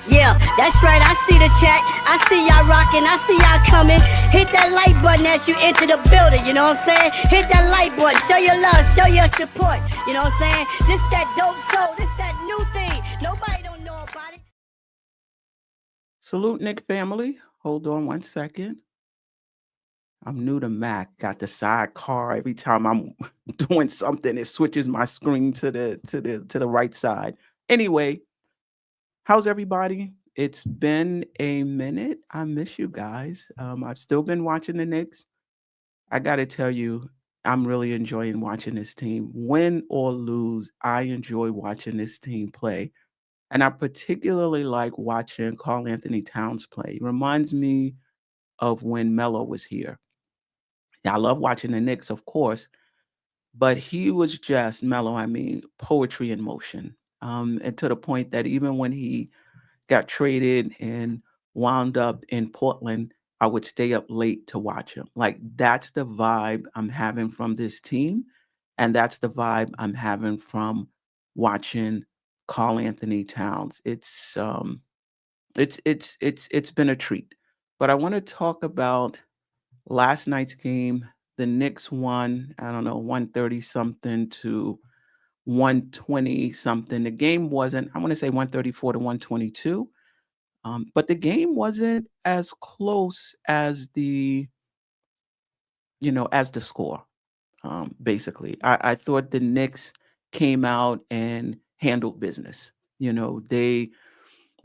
Yeah, that's right. I see the chat. I see y'all rocking. I see y'all coming. Hit that like button as you enter the building. You know what I'm saying? Hit that like button. Show your love. Show your support. You know what I'm saying? This that dope soul. This that new thing. Nobody don't know about it. Salute, Nick family. Hold on one second. I'm new to Mac. Got the sidecar. Every time I'm doing something, it switches my screen to the right side. Anyway, how's everybody? It's been a minute. I miss you guys. I've still been watching the Knicks. I got to tell you, I'm really enjoying watching this team. Win or lose, I enjoy watching this team play. And I particularly like watching Karl Anthony Towns play. It reminds me of when Melo was here. Now, I love watching the Knicks, of course, but he was just Melo. I mean, poetry in motion. And to the point that even when he got traded and wound up in Portland, I would stay up late to watch him. Like that's the vibe I'm having from this team, and that's the vibe I'm having from watching Karl Anthony Towns. It's been a treat. But I want to talk about last night's game. The Knicks won, I don't know, 130 something to 120 something. The game wasn't, I want to say 134 to 122. But the game wasn't as close as as the score. Basically, I thought the Knicks came out and handled business. There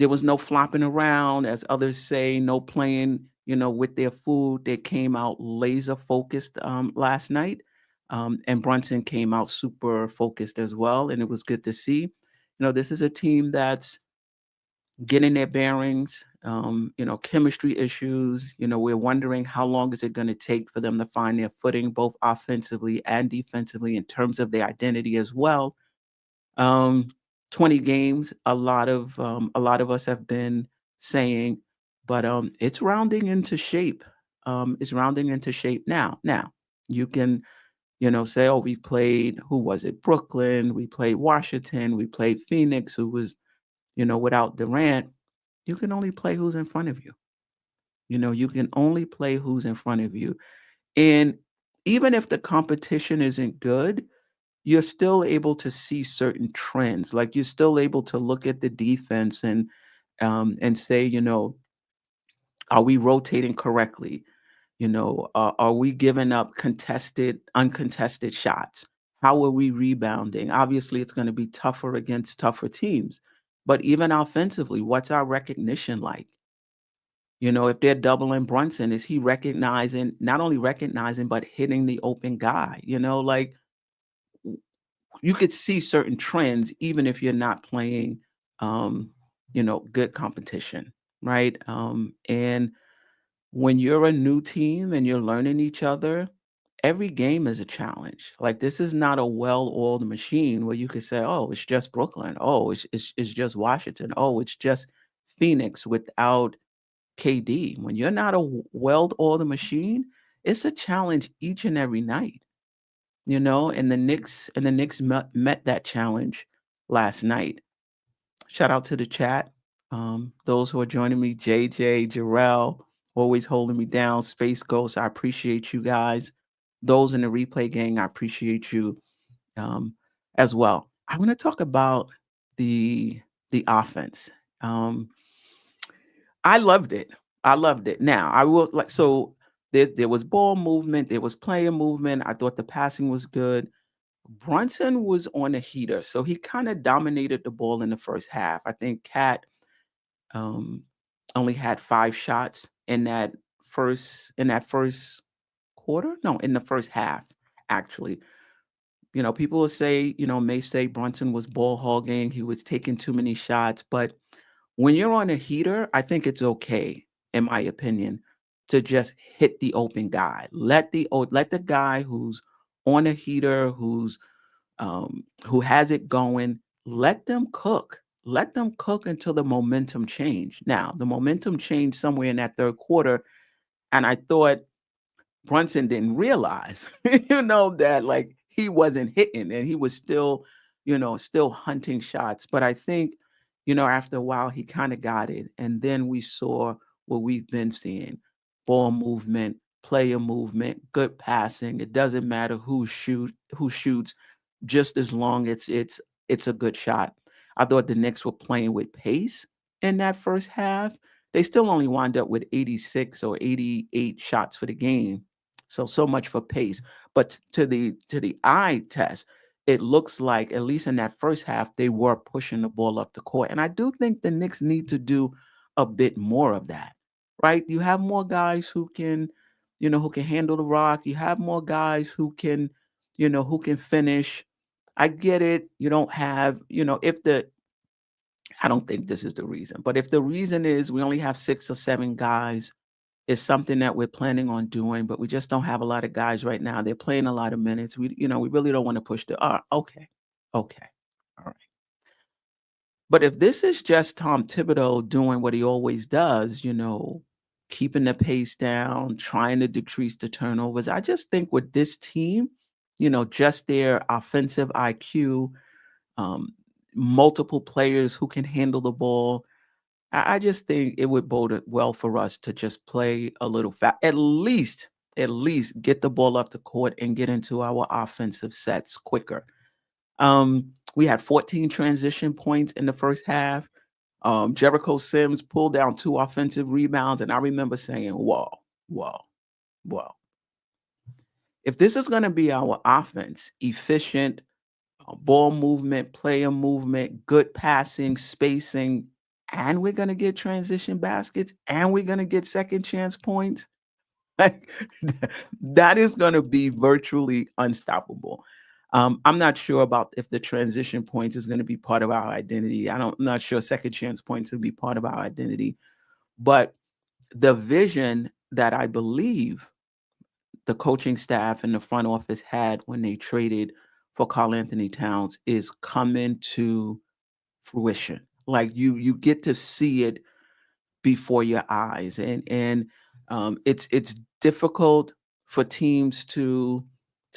was no flopping around, as others say, no playing, with their food. They came out laser focused last night. And Brunson came out super focused as well. And it was good to see. This is a team that's getting their bearings, chemistry issues. We're wondering how long is it going to take for them to find their footing, both offensively and defensively, in terms of their identity as well. 20 games, a lot of us have been saying, but it's rounding into shape. It's rounding into shape now. Now you can, say, oh, we played, who was it? Brooklyn, we played Washington, we played Phoenix, who was, without Durant. You can only play who's in front of you. You can only play who's in front of you. And even if the competition isn't good, you're still able to see certain trends. Like you're still able to look at the defense and say, are we rotating correctly? Are we giving up uncontested shots? How are we rebounding? Obviously, it's going to be tougher against tougher teams. But even offensively, what's our recognition like? If they're doubling Brunson, is he recognizing, not only recognizing, but hitting the open guy? Like you could see certain trends even if you're not playing, good competition, right? And when you're a new team and you're learning each other, every game is a challenge. Like this is not a well-oiled machine where you could say, "Oh, it's just Brooklyn. Oh, it's just Washington. Oh, it's just Phoenix without KD." When you're not a well-oiled machine, it's a challenge each and every night. And the Knicks met that challenge last night. Shout out to the chat. Those who are joining me, JJ, Jerrell, always holding me down. Space Ghost, I appreciate you guys. Those in the replay gang, I appreciate you as well. I want to talk about the offense. I loved it. I loved it. Now I will like so. There was ball movement. There was player movement. I thought the passing was good. Brunson was on a heater, so he kind of dominated the ball in the first half. I think Cat um, only had 5 shots in that first quarter. No, in the first half, actually. People will say, may say Brunson was ball hogging. He was taking too many shots, but when you're on a heater, I think it's okay, in my opinion, to just hit the open guy. Let the guy who's on a heater, who has it going, let them cook. Let them cook until the momentum change. Now, the momentum changed somewhere in that third quarter, and I thought Brunson didn't realize, that like he wasn't hitting and he was still, still hunting shots. But I think, after a while, he kind of got it. And then we saw what we've been seeing: ball movement, player movement, good passing. It doesn't matter who shoots, just as long as it's a good shot. I thought the Knicks were playing with pace in that first half. They still only wound up with 86 or 88 shots for the game. So much for pace. But to the eye test, it looks like, at least in that first half, they were pushing the ball up the court. And I do think the Knicks need to do a bit more of that, right? You have more guys who can handle the rock. You have more guys who can finish. I get it. You don't have, if the I don't think this is the reason, but if the reason is we only have 6 or 7 guys, it's something that we're planning on doing, but we just don't have a lot of guys right now. They're playing a lot of minutes. We really don't want to push okay. Okay. All right. But if this is just Tom Thibodeau doing what he always does, keeping the pace down, trying to decrease the turnovers, I just think with this team, just their offensive IQ, um, multiple players who can handle the ball, I just think it would bode it well for us to just play a little fast. At least get the ball up the court and get into our offensive sets quicker. We had 14 transition points in the first half. Jericho Sims pulled down 2 offensive rebounds, and I remember saying, "Whoa, whoa, whoa! If this is going to be our offense, efficient, ball movement, player movement, good passing, spacing, and we're going to get transition baskets, and we're going to get second chance points, like that is going to be virtually unstoppable." I'm not sure about if the transition points is going to be part of our identity. I'm not sure second chance points will be part of our identity, but the vision that I believe the coaching staff and the front office had when they traded for Karl Anthony Towns is coming to fruition. Like you get to see it before your eyes, and it's difficult for teams to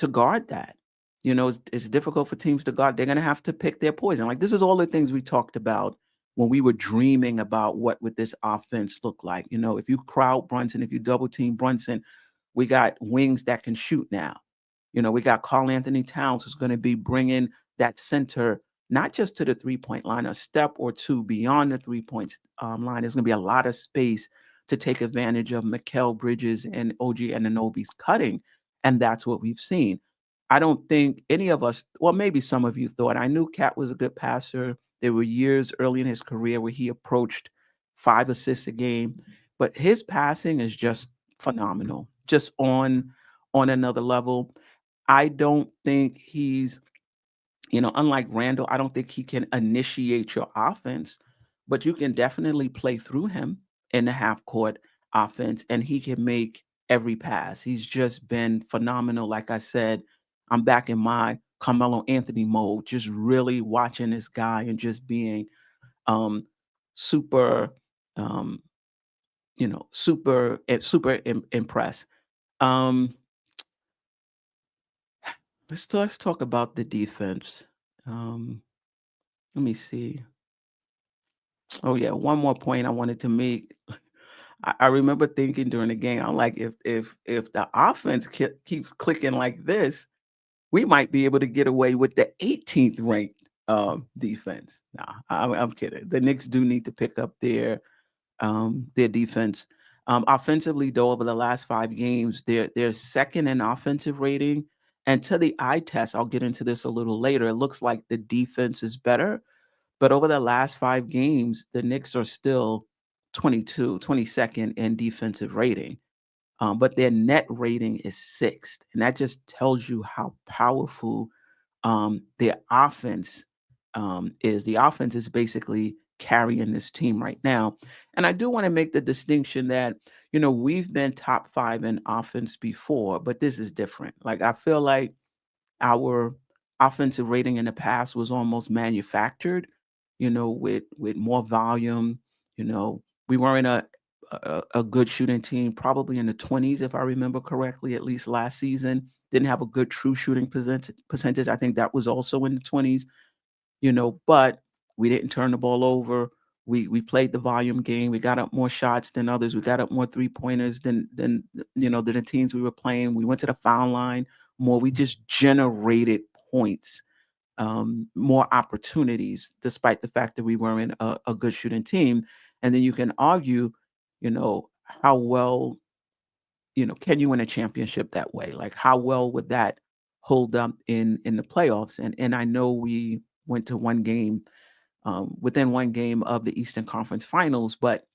guard that. It's difficult for teams to guard. They're going to have to pick their poison. Like, this is all the things we talked about when we were dreaming about what would this offense look like. If you crowd Brunson, if you double team Brunson, we got wings that can shoot now. We got Karl Anthony Towns, who's going to be bringing that center not just to the 3-point line, a step or two beyond the 3-point line. There's going to be a lot of space to take advantage of Mikal Bridges and OG Anunoby's cutting, and that's what we've seen. I don't think any of us, well, maybe some of you thought, I knew Cat was a good passer. There were years early in his career where he approached 5 assists a game, but his passing is just phenomenal, just on another level. I don't think he's, unlike Randall, I don't think he can initiate your offense, but you can definitely play through him in the half court offense, and he can make every pass. He's just been phenomenal. Like I said, I'm back in my Carmelo Anthony mode, just really watching this guy and just being um, super, um, super impressed. Um, let's talk about the defense. Um, Let me see. Oh yeah, one more point I wanted to make. I remember thinking during the game, I'm like, if the offense keeps clicking like this, we might be able to get away with the 18th ranked defense. Nah, I'm kidding. The Knicks do need to pick up their defense. Offensively, though, over the last 5 games, they're second in offensive rating. And to the eye test, I'll get into this a little later. It looks like the defense is better, but over the last 5 games, the Knicks are still 22nd in defensive rating. But their net rating is 6th. And that just tells you how powerful their offense is. The offense is basically carrying this team right now. And I do want to make the distinction that, we've been top 5 in offense before, but this is different. Like, I feel like our offensive rating in the past was almost manufactured, with more volume. We weren't a good shooting team, probably in the 20s, if I remember correctly, at least last season. Didn't have a good true shooting percentage. I think that was also in the 20s, but We didn't turn the ball over. We played the volume game. We got up more shots than others. We got up more 3-pointers than than the teams we were playing. We went to the foul line more. We just generated points, more opportunities, despite the fact that we weren't a good shooting team. And then you can argue, how well, can you win a championship that way? Like, how well would that hold up in the playoffs? And I know we went to one game, within one game of the Eastern Conference Finals, but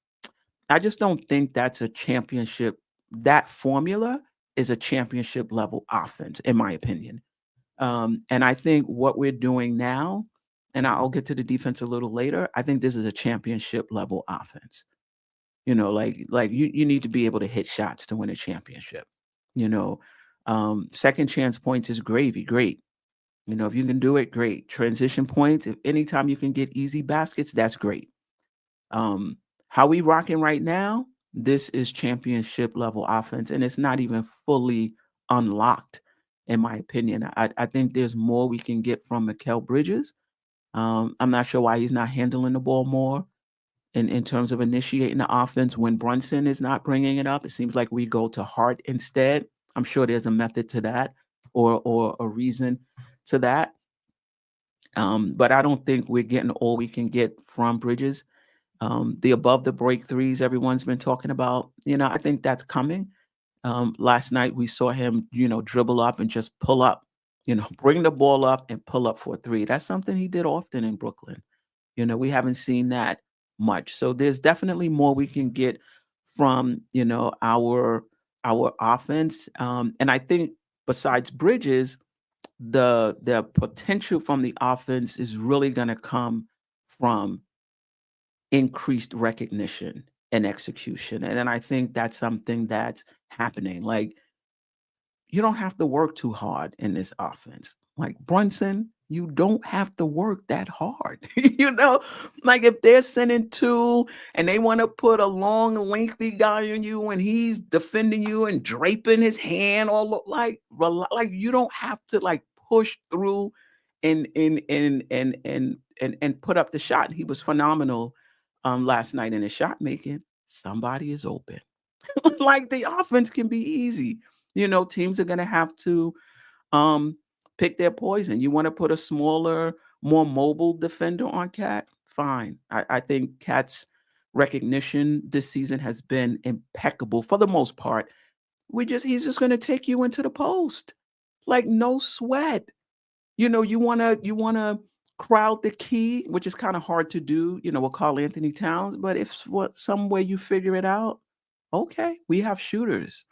I just don't think that's a championship. That formula is a championship level offense, in my opinion. And I think what we're doing now, and I'll get to the defense a little later, I think this is a championship level offense. Like you need to be able to hit shots to win a championship. You know, Second chance points is gravy, great. If you can do it, great. Transition points, if anytime you can get easy baskets, that's great. How we rocking right now, this is championship level offense, and it's not even fully unlocked, in my opinion. I think there's more we can get from Mikal Bridges. I'm not sure why he's not handling the ball more in terms of initiating the offense when Brunson is not bringing it up. It seems like we go to Hart instead. I'm sure there's a method to that, or a reason to that. But I don't think we're getting all we can get from Bridges. The above the break threes everyone's been talking about, I think that's coming. Last night we saw him, dribble up and just pull up, bring the ball up and pull up for a three. That's something he did often in Brooklyn. We haven't seen that much. So there's definitely more we can get from, our offense. And I think besides Bridges, the potential from the offense is really going to come from increased recognition and execution. And then I think that's something that's happening. Like, you don't have to work too hard in this offense. Like Brunson, you don't have to work that hard. Like if they're sending two and they want to put a long, lengthy guy on you and he's defending you and draping his hand like you don't have to like push through and put up the shot. He was phenomenal last night in his shot making. Somebody is open. Like the offense can be easy. Teams are going to have to um, pick their poison. You want to put a smaller, more mobile defender on Cat? Fine. I think Cat's recognition this season has been impeccable for the most part. He's just going to take you into the post. Like no sweat. You wanna crowd the key, which is kind of hard to do, with Carl Anthony Towns, but if some way you figure it out, okay, we have shooters.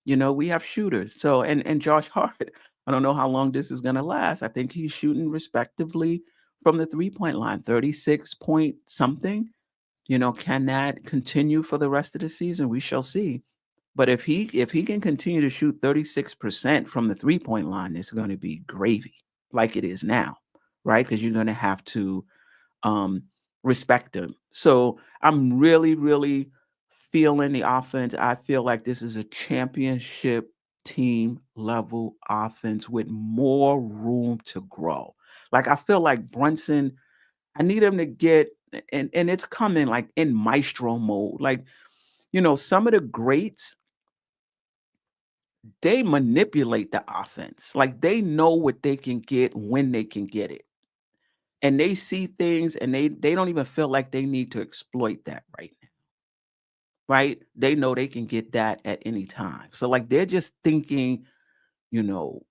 We have shooters. So and Josh Hart, I don't know how long this is gonna last. I think he's shooting respectively from the 3-point line, 36 point something. Can that continue for the rest of the season? We shall see. But if he can continue to shoot 36% from the 3-point line, it's going to be gravy like it is now, right? Because you're going to have to um, respect him. So I'm really, really feeling the offense. I feel like this is a championship team level offense with more room to grow. Like I feel like Brunson, I need him to get and it's coming like in maestro mode. Like, some of the greats, they manipulate the offense. Like they know what they can get when they can get it. And they see things and they don't even feel like they need to exploit that right now. Right? They know they can get that at any time. So like they're just thinking, you know,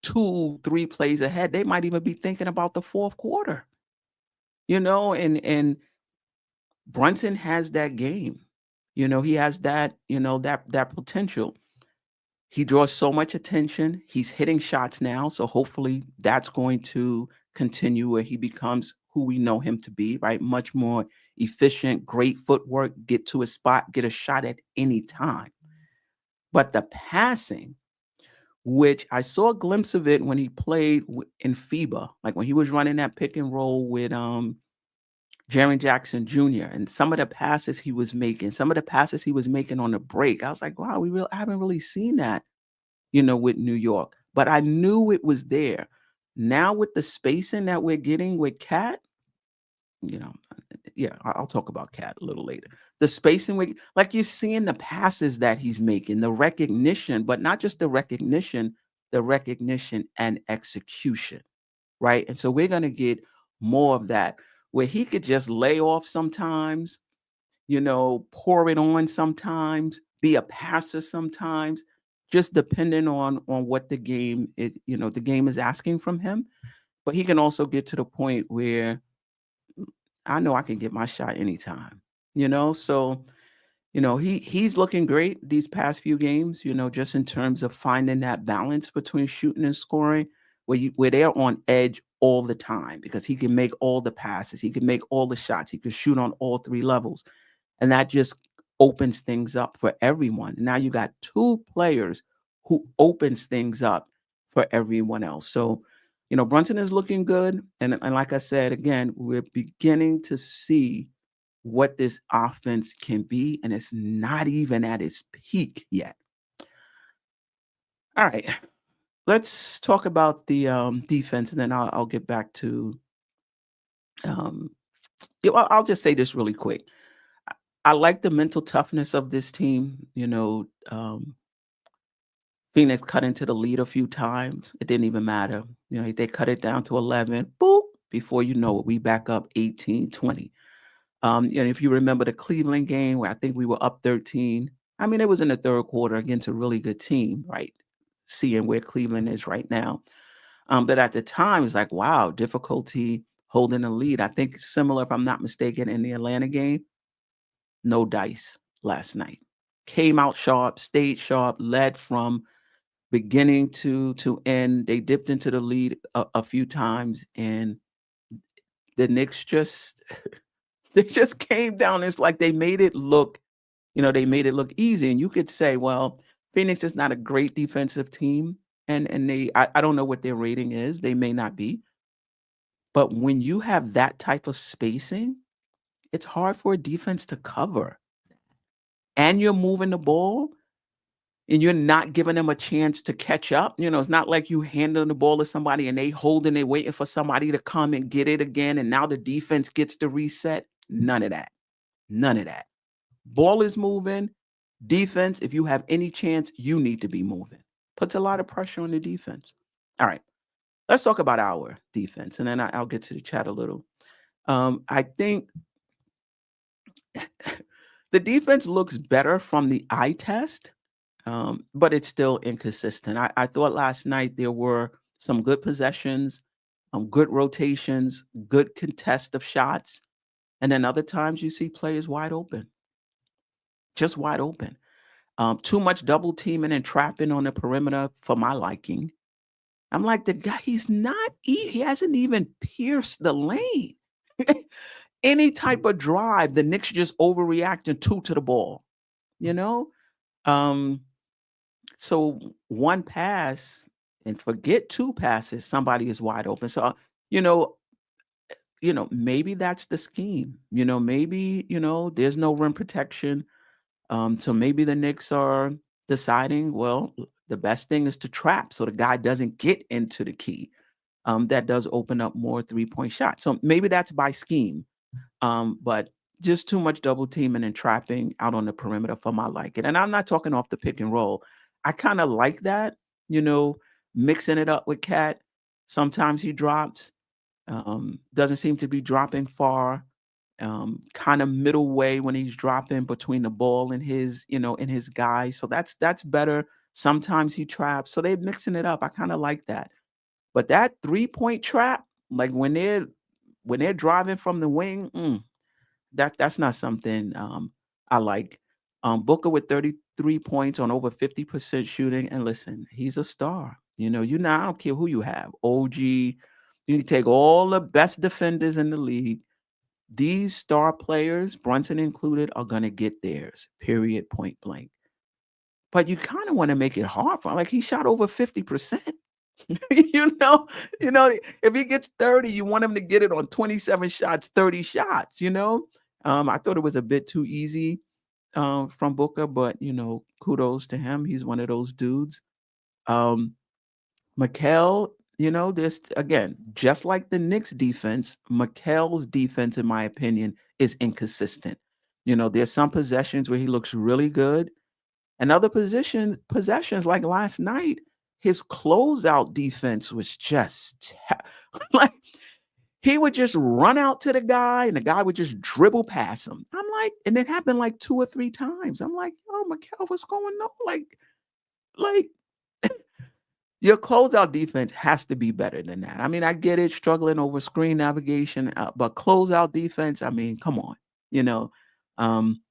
2, 3 plays ahead. They might even be thinking about the fourth quarter. And Brunson has that game. He has that, that potential. He draws so much attention. He's hitting shots now. So hopefully that's going to continue where he becomes who we know him to be, right? Much more efficient, great footwork, get to a spot, get a shot at any time. But the passing, which I saw a glimpse of it when he played in FIBA, like when he was running that pick and roll with Jaren Jackson Jr. and some of the passes he was making, on the break. I was like, wow, I haven't really seen that, with New York. But I knew it was there. Now with the spacing that we're getting with Cat, you know, yeah, I'll talk about Cat a little later. The spacing, like you're seeing the passes that he's making, the recognition, but not just the recognition and execution, right? And so we're going to get more of that where he could just lay off sometimes, pour it on sometimes, be a passer sometimes, just depending on what the game is, the game is asking from him. But he can also get to the point where I know I can get my shot anytime, So, he's looking great these past few games, just in terms of finding that balance between shooting and scoring, where they're on edge all the time because he can make all the passes, he can make all the shots, he can shoot on all three levels. And that just opens things up for everyone. Now you got two players who opens things up for everyone else. So, Brunson is looking good. And like I said, again, we're beginning to see what this offense can be, and it's not even at its peak yet. All right. Let's talk about the defense, and then I'll get back to I'll just say this really quick. I like the mental toughness of this team. Phoenix cut into the lead a few times. It didn't even matter. They cut it down to 11. Boop. Before you know it, we back up 18-20. And if you remember the Cleveland game where I think we were up 13, I mean, it was in the third quarter against a really good team, right? Seeing where Cleveland is right now. But at the time, it's like, wow, difficulty holding the lead. I think similar, if I'm not mistaken, in the Atlanta game, no dice last night. Came out sharp, stayed sharp, led from beginning to end. They dipped into the lead a few times, and the Knicks just they just came down. It's like they made it look, they made it look easy. And you could say, well, Phoenix is not a great defensive team, and I don't know what their rating is. They may not be, but when you have that type of spacing, it's hard for a defense to cover, and you're moving the ball. And you're not giving them a chance to catch up. It's not like you handing the ball to somebody and they holding it, waiting for somebody to come and get it again. And now the defense gets to reset. None of that. None of that. Ball is moving. Defense, if you have any chance, you need to be moving. Puts a lot of pressure on the defense. All right. Let's talk about our defense. And then I'll get to the chat a little. I think the defense looks better from the eye test. But it's still inconsistent. I thought last night there were some good possessions, good rotations, good contest of shots. And then other times you see players wide open, just wide open. Too much double teaming and trapping on the perimeter for my liking. I'm like, the guy, he hasn't even pierced the lane. Any type of drive, the Knicks just overreacting to the ball, you know? Um, So one pass and forget two passes, somebody is wide open. So, you know, maybe that's the scheme. Maybe, there's no rim protection. So maybe the Knicks are deciding, well, the best thing is to trap so the guy doesn't get into the key. That does open up more 3-point shots. So maybe that's by scheme. But just too much double teaming and trapping out on the perimeter for my liking. And I'm not talking off the pick and roll. I kind of like that, mixing it up with Cat. Sometimes he drops, doesn't seem to be dropping far, kind of middle way when he's dropping between the ball and his guy. So that's better. Sometimes he traps. So they're mixing it up. I kind of like that. But that 3-point trap, like when they're driving from the wing, that's not something I like. Booker with 33 points on over 50% shooting. And listen, he's a star. I don't care who you have. OG, you can take all the best defenders in the league. These star players, Brunson included, are going to get theirs, period, point blank. But you kind of want to make it hard for him. Like he shot over 50%. you know, if he gets 30, you want him to get it on 27 shots, 30 shots, I thought it was a bit too easy from Booker, but kudos to him. He's one of those dudes. Mikal, You know, this again, just like the Knicks defense, McHale's defense, in my opinion, is inconsistent. You know, there's some possessions where he looks really good, and other possessions like last night, his closeout defense was just like he would just run out to the guy and the guy would just dribble past him. I'm like, and it happened like 2 or 3 times. I'm like, oh, McHale, what's going on? Like your closeout defense has to be better than that. I mean, I get it, struggling over screen navigation, but closeout defense, I mean, come on, you know. Um,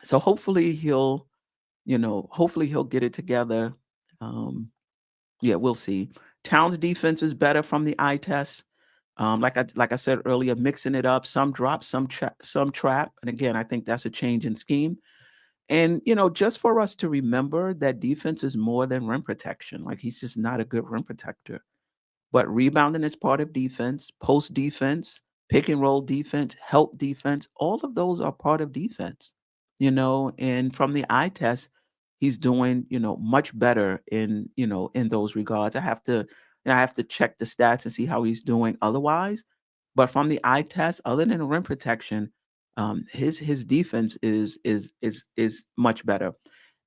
so hopefully he'll get it together. Um, yeah, we'll see. Towns defense is better from the eye test. Like I said earlier, mixing it up, some drop, some trap, and again, I think that's a change in scheme. And just for us to remember that defense is more than rim protection. Like he's just not a good rim protector. But rebounding is part of defense, post defense, pick and roll defense, help defense. All of those are part of defense, and from the eye test, he's doing, much better in those regards. I have to check the stats and see how he's doing otherwise. But from the eye test, other than rim protection, his defense is much better.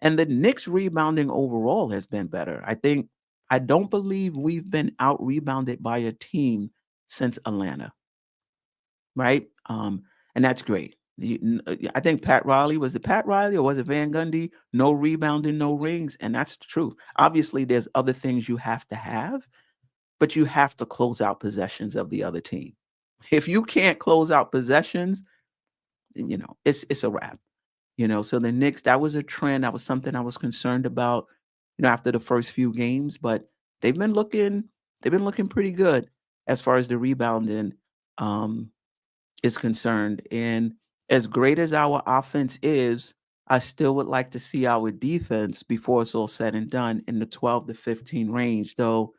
And the Knicks rebounding overall has been better. I don't believe we've been out rebounded by a team since Atlanta, right? And that's great. I think was it Pat Riley or was it Van Gundy? No rebounding, no rings, and that's the truth. Obviously, there's other things you have to have, but you have to close out possessions of the other team. If you can't close out possessions, it's a wrap. So the Knicks, that was a trend. That was something I was concerned about, after the first few games, but they've been looking pretty good as far as the rebounding is concerned. And as great as our offense is, I still would like to see our defense before it's all said and done in the 12 to 15 range, though.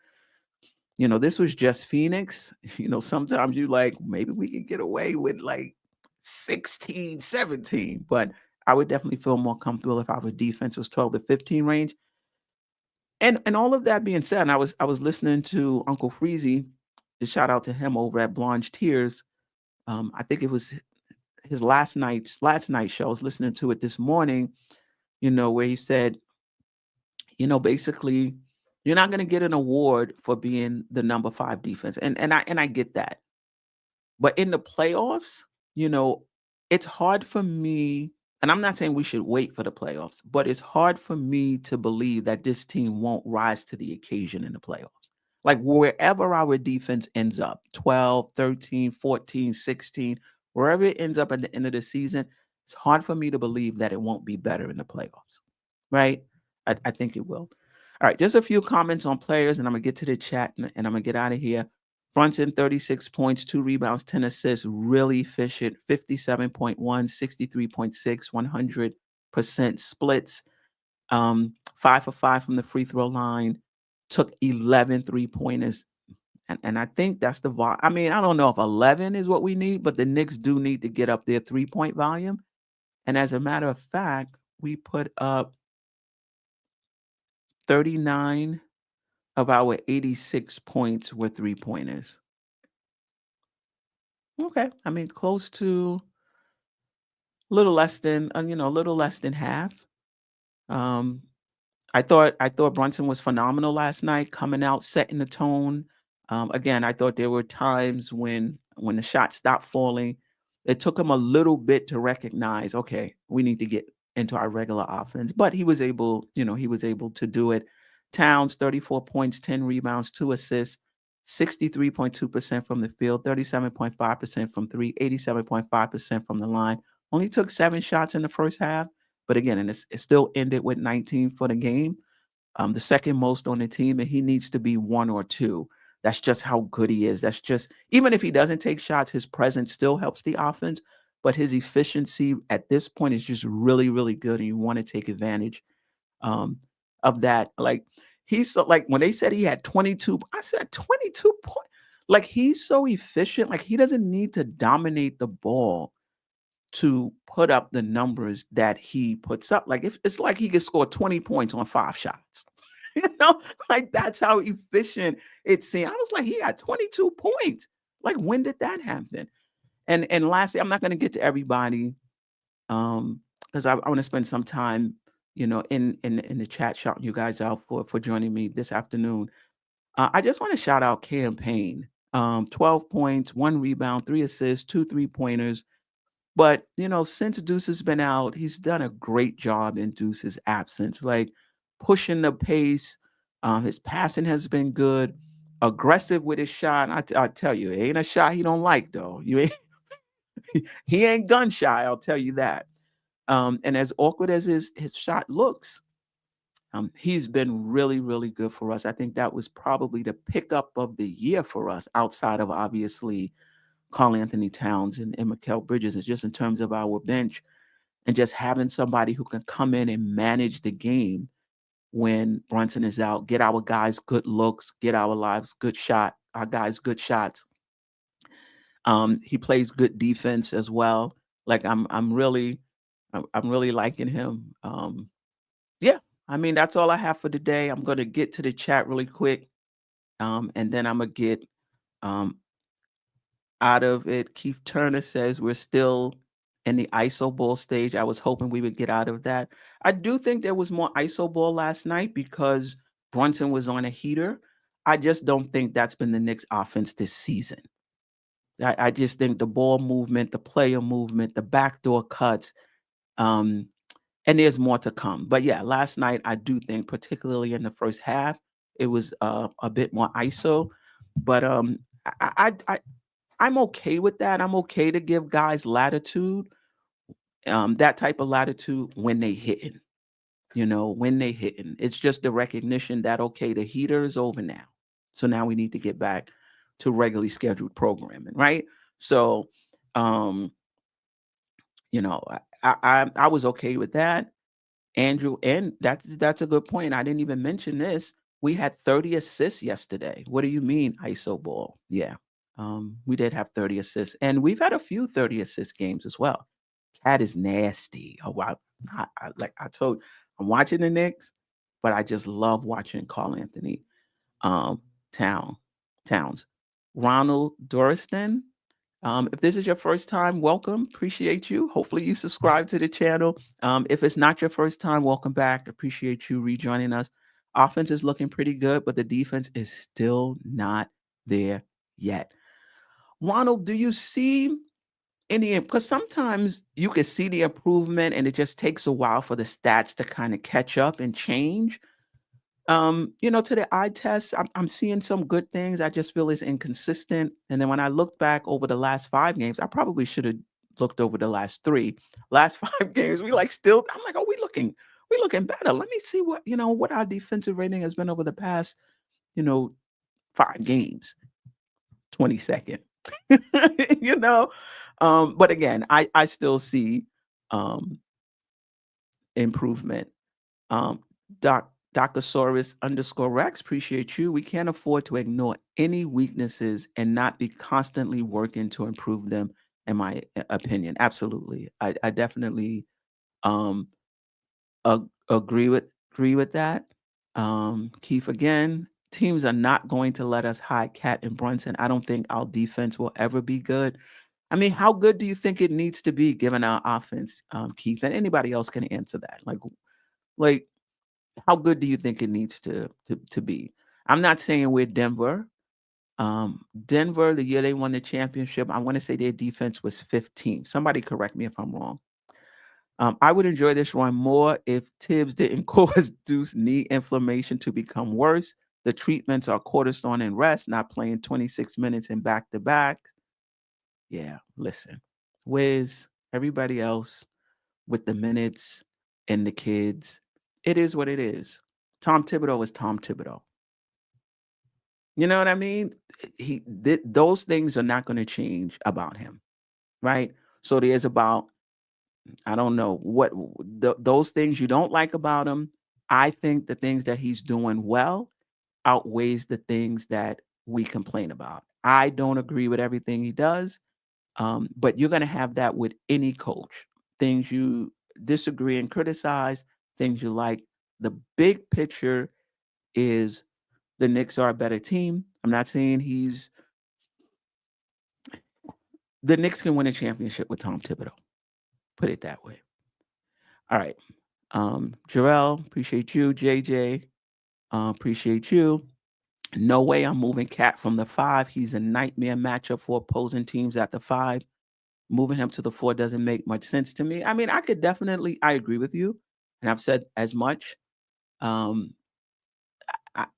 This was just Phoenix. Sometimes you like, maybe we could get away with like 16, 17, but I would definitely feel more comfortable if our defense was 12 to 15 range. And all of that being said, I was listening to Uncle Freezy, shout out to him over at Blonde Tears. I think it was his last night show. I was listening to it this morning, where he said, basically, you're not going to get an award for being the number 5 defense. And I get that. But in the playoffs, it's hard for me, and I'm not saying we should wait for the playoffs, but it's hard for me to believe that this team won't rise to the occasion in the playoffs. Like wherever our defense ends up, 12, 13, 14, 16, wherever it ends up at the end of the season, it's hard for me to believe that it won't be better in the playoffs, right? I think it will. All right, just a few comments on players, and I'm going to get to the chat, and I'm going to get out of here. Brunson, 36 points, 2 rebounds, 10 assists, really efficient, 57.1, 63.6, 100% splits, 5 for 5 from the free throw line, took 11 3-pointers. And I think that's I mean, I don't know if 11 is what we need, but the Knicks do need to get up their 3-point volume. And as a matter of fact, we put up 39 of our 86 points were 3-pointers. Okay. I mean, close to a little less than half. Um, I thought Brunson was phenomenal last night, coming out, setting the tone. Again, I thought there were times when the shot stopped falling. It took him a little bit to recognize, okay, we need to get into our regular offense, but he was able to do it. Towns, 34 points, 10 rebounds, 2 assists, 63.2% from the field, 37.5% from 3, 87.5% from the line. Only took 7 shots in the first half, but again, and it still ended with 19 for the game. The second most on the team, and he needs to be 1 or 2. That's just how good he is. That's just, even if he doesn't take shots, his presence still helps the offense, but his efficiency at this point is just really, really good, and you want to take advantage of that. Like, he's so, like, when they said he had 22, I said 22 points. Like, he's so efficient. Like, he doesn't need to dominate the ball to put up the numbers that he puts up. Like, if it's like he could score 20 points on 5 shots. Like that's how efficient it seemed. I was like, he got 22 points. Like, when did that happen? And lastly, I'm not going to get to everybody, because I want to spend some time, in the chat shouting you guys out for joining me this afternoon. I just want to shout out Campaign. 12 points, 1 rebound, 3 assists, 2 3-pointers. But since Deuce has been out, he's done a great job in Deuce's absence, like pushing the pace. His passing has been good, aggressive with his shot. I tell you, it ain't a shot he don't like though. You ain't he ain't gun shy. I'll tell you that. And as awkward as his shot looks, he's been really, really good for us. I think that was probably the pickup of the year for us, outside of obviously Karl Anthony Towns and Mikal Bridges, is just in terms of our bench and just having somebody who can come in and manage the game when Brunson is out, get our guys good looks, get our guys good shots. He plays good defense as well. Like I'm really liking him. Yeah, I mean that's all I have for today. I'm gonna get to the chat really quick, and then I'm gonna get um, out of it. Keith Turner says we're still in the ISO ball stage. I was hoping we would get out of that. I do think there was more ISO ball last night because Brunson was on a heater. I just don't think that's been the Knicks offense this season. I just think the ball movement, the player movement, the backdoor cuts, um, and there's more to come. But yeah, last night I do think, particularly in the first half, it was a bit more ISO. But I'm okay with that. I'm okay to give guys latitude, that type of latitude when they hitting. When they hitting. It's just the recognition that okay, the heater is over now. So now we need to get back to regularly scheduled programming, right? So, um, I was okay with that, Andrew, and that's a good point. I didn't even mention this. We had 30 assists yesterday. What do you mean ISO ball? Yeah. We did have 30 assists, and we've had a few 30 assist games as well. Cat is nasty. Oh wow. Like I told, I'm watching the Knicks, but I just love watching Karl Anthony um Town Towns. Ronald Doriston. If this is your first time, welcome. Appreciate you. Hopefully you subscribe to the channel. If it's not your first time, welcome back. Appreciate you rejoining us. Offense is looking pretty good, but the defense is still not there yet. Ronald, do you see any, because sometimes you can see the improvement and it just takes a while for the stats to kind of catch up and change. To the eye test, I'm seeing some good things. I just feel it's inconsistent. And then when I look back over the last 5 games, I probably should have looked over the last 3. Last 5 games, we like still. I'm like, oh, we looking better. Let me see what our defensive rating has been over the past, you know, 5 games. 22nd. you know, but again, I still see improvement. Um, Docosaurus_Rex, appreciate you. We can't afford to ignore any weaknesses and not be constantly working to improve them, in my opinion. Absolutely. I definitely um agree with that. Keith, again, teams are not going to let us hide Cat and Brunson. I don't think our defense will ever be good. I mean, how good do you think it needs to be given our offense, Keith? And anybody else can answer that. Like how good do you think it needs to be? I'm not saying we're Denver. Denver, the year they won the championship, I want to say their defense was 15th. Somebody correct me if I'm wrong. I would enjoy this run more if Tibbs didn't cause Deuce knee inflammation to become worse. The treatments are cortisone and rest, not playing 26 minutes in back-to-back. Yeah, listen. Wiz, everybody else with the minutes and the kids, it is what it is. Tom Thibodeau is Tom Thibodeau. You know what I mean? Those things are not going to change about him, right? So there's about, I don't know what those things you don't like about him. I think the things that he's doing well outweighs the things that we complain about. I don't agree with everything he does, but you're going to have that with any coach. Things you disagree and criticize, things you like. The big picture is the Knicks are a better team. I'm not saying the Knicks can win a championship with Tom Thibodeau. Put it that way. All right. Jerrell, appreciate you. JJ, appreciate you. No way I'm moving Cat from the 5. He's a nightmare matchup for opposing teams at the 5. Moving him to the 4 doesn't make much sense to me. I mean, I agree with you, and I've said as much. Um,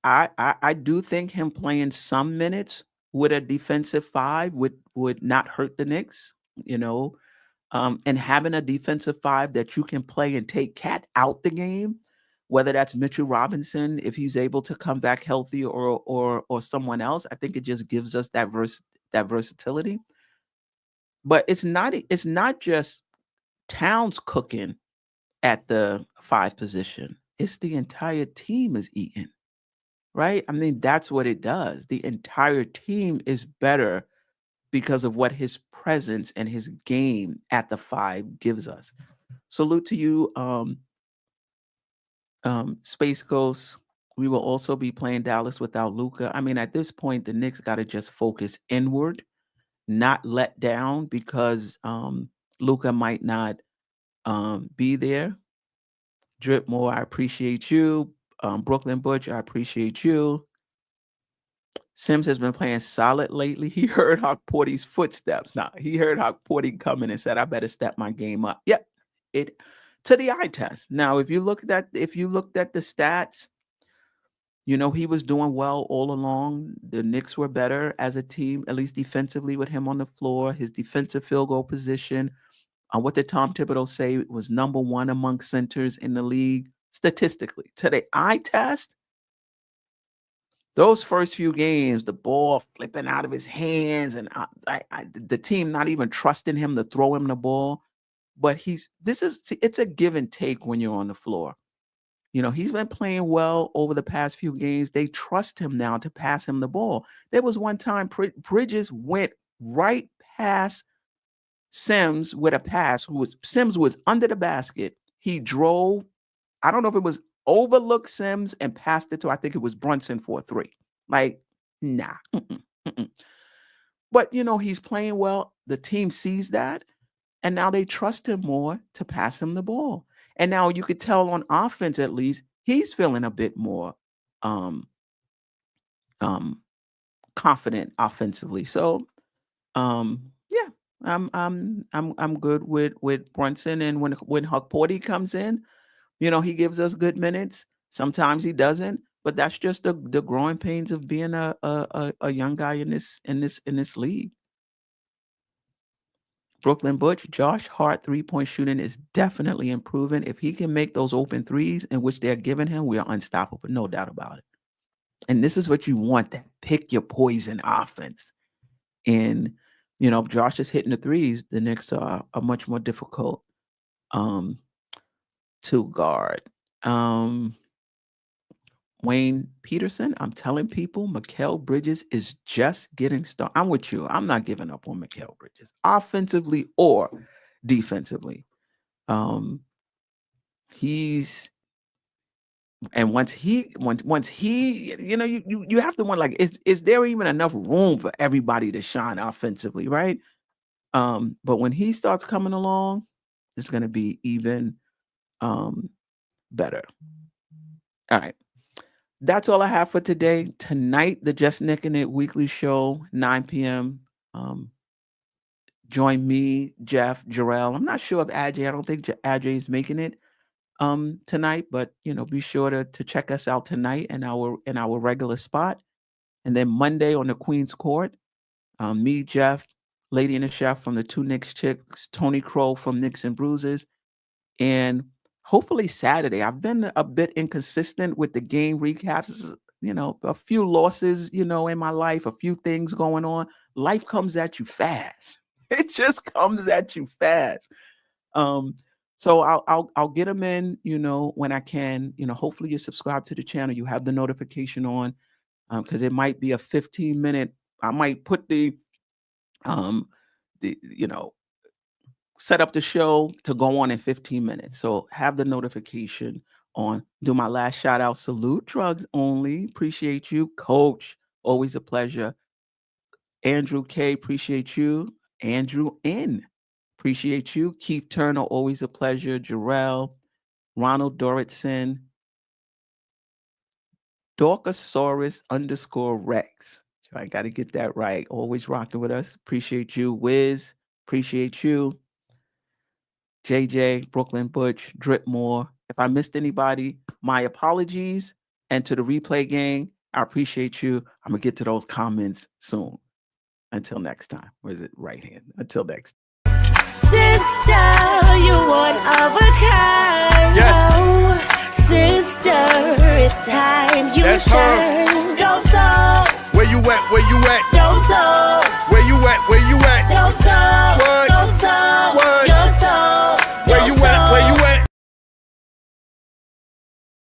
I do think him playing some minutes with a defensive 5 would not hurt the Knicks, you know. And having a defensive 5 that you can play and take Cat out the game, whether that's Mitchell Robinson if he's able to come back healthy or someone else, I think it just gives us that versatility. But it's not just Towns cooking at the 5 position. It's the entire team is eating, right? I mean, that's what it does. The entire team is better because of what his presence and his game at the 5 gives us. Salute to you, Space Ghost. We will also be playing Dallas without Luka. I mean, at this point, the Knicks got to just focus inward, not let down because Luka might not be there. Drip More, I appreciate you. Brooklyn Butch, I appreciate you. Sims has been playing solid lately. He heard Hawk Porty's footsteps. Now, he heard Hawk Porty coming and said, I better step my game up. Yep. It to the eye test. Now, if you looked at the stats, you know, he was doing well all along. The Knicks were better as a team, at least defensively with him on the floor. His defensive field goal position, what did Tom Thibodeau say, was number 1 among centers in the league statistically. To the eye test, those first few games, the ball flipping out of his hands and the team not even trusting him to throw him the ball. But it's a give and take when you're on the floor. You know, he's been playing well over the past few games. They trust him now to pass him the ball. There was one time Bridges went right past Sims with a pass. Sims was under the basket. He drove. I don't know if it was overlooked Sims and passed it to, I think it was Brunson for a 3. Like, nah. But, you know, he's playing well. The team sees that. And now they trust him more to pass him the ball. And now you could tell on offense, at least, he's feeling a bit more confident offensively. So, yeah, I'm good with Brunson. And when Huck Porty comes in, you know, he gives us good minutes. Sometimes he doesn't, but that's just the growing pains of being a young guy in this league. Brooklyn Butch, Josh Hart 3-point shooting is definitely improving. If he can make those open threes in which they're giving him, we are unstoppable, no doubt about it. And this is what you want, that pick your poison offense. And, you know, Josh is hitting the threes. The Knicks are much more difficult to guard. Wayne Peterson, I'm telling people, Mikal Bridges is just getting started. I'm with you. I'm not giving up on Mikal Bridges, offensively or defensively. He's and once he, you know, you have to wonder, like, is there even enough room for everybody to shine offensively, right? But when he starts coming along, it's going to be even better. All right. That's all I have for today. Tonight, the Just Nickin' It weekly show, 9 p.m. Join me, Geoff, Jerrell. I'm not sure if Ajay, I don't think Ajay is making it tonight, but you know, be sure to check us out tonight in our regular spot. And then Monday on the Queen's Court, me, Geoff, Lady and the Chef from the Two Knicks Chicks, Tony Crow from Knicks and Bruises, and hopefully Saturday. I've been a bit inconsistent with the game recaps. You know, a few losses, you know, in my life, a few things going on. Life comes at you fast. It just comes at you fast. So I'll get them in, you know, when I can. You know, hopefully you subscribe to the channel. You have the notification on, because it might be a 15-minute. I might put the you know, set up the show to go on in 15 minutes. So have the notification on. Do my last shout out. Salute Drugs Only. Appreciate you. Coach, always a pleasure. Andrew K, appreciate you. Andrew N, appreciate you. Keith Turner, always a pleasure. Jerrell, Ronald Dorritson, Dorkosaurus _Rex. I got to get that right. Always rocking with us. Appreciate you. Wiz, appreciate you. JJ, Brooklyn Butch, Dripmore. If I missed anybody, my apologies. And to the replay gang, I appreciate you. I'm going to get to those comments soon. Until next time. Where's it? Right hand. Until next. Sister, you're one of a kind. Yes. Sister, it's time you That's shine. Dope soul. Where you at? Where you at? Dope soul. Where you at? Where you at? Dope soul. What? Dope soul. What? You're